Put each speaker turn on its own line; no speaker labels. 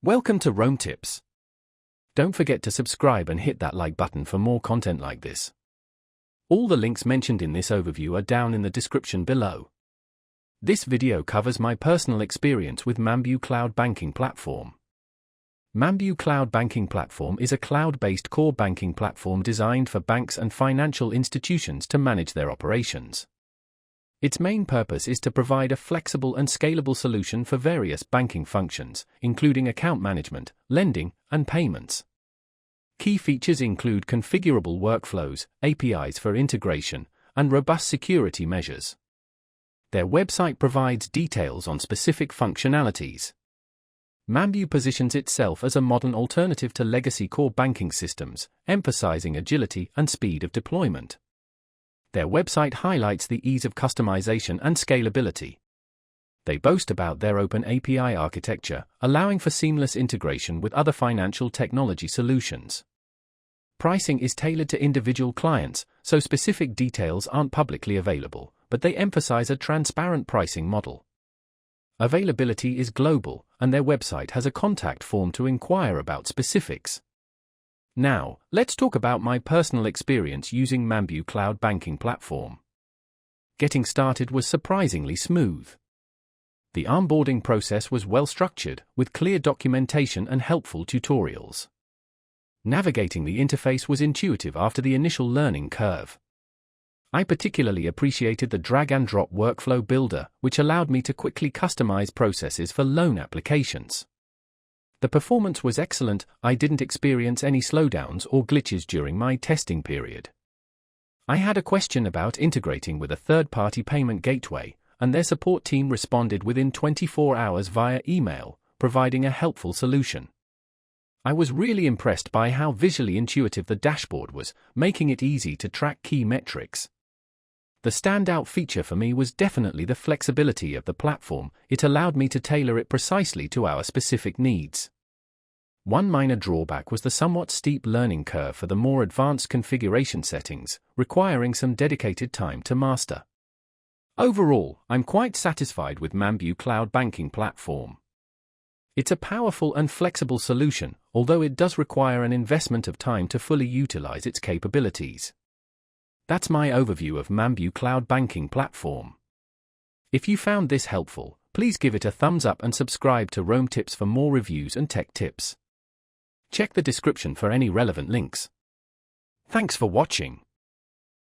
Welcome to Rome Tips. Don't forget to subscribe and hit that like button for more content like this. All the links mentioned in this overview are down in the description below. This video covers my personal experience with Mambu Cloud Banking Platform. Mambu Cloud Banking Platform is a cloud-based core banking platform designed for banks and financial institutions to manage their operations. Its main purpose is to provide a flexible and scalable solution for various banking functions, including account management, lending, and payments. Key features include configurable workflows, APIs for integration, and robust security measures. Their website provides details on specific functionalities. Mambu positions itself as a modern alternative to legacy core banking systems, emphasizing agility and speed of deployment. Their website highlights the ease of customization and scalability. They boast about their open API architecture, allowing for seamless integration with other financial technology solutions. Pricing is tailored to individual clients, so specific details aren't publicly available, but they emphasize a transparent pricing model. Availability is global, and their website has a contact form to inquire about specifics. Now, let's talk about my personal experience using Mambu Cloud Banking Platform. Getting started was surprisingly smooth. The onboarding process was well structured, with clear documentation and helpful tutorials. Navigating the interface was intuitive after the initial learning curve. I particularly appreciated the drag-and-drop workflow builder, which allowed me to quickly customize processes for loan applications. The performance was excellent. I didn't experience any slowdowns or glitches during my testing period. I had a question about integrating with a third-party payment gateway, and their support team responded within 24 hours via email, providing a helpful solution. I was really impressed by how visually intuitive the dashboard was, making it easy to track key metrics. The standout feature for me was definitely the flexibility of the platform. It allowed me to tailor it precisely to our specific needs. One minor drawback was the somewhat steep learning curve for the more advanced configuration settings, requiring some dedicated time to master. Overall, I'm quite satisfied with Mambu Cloud Banking Platform. It's a powerful and flexible solution, although it does require an investment of time to fully utilize its capabilities. That's my overview of Mambu Cloud Banking Platform. If you found this helpful, please give it a thumbs up and subscribe to Rome Tips for more reviews and tech tips. Check the description for any relevant links. Thanks for watching.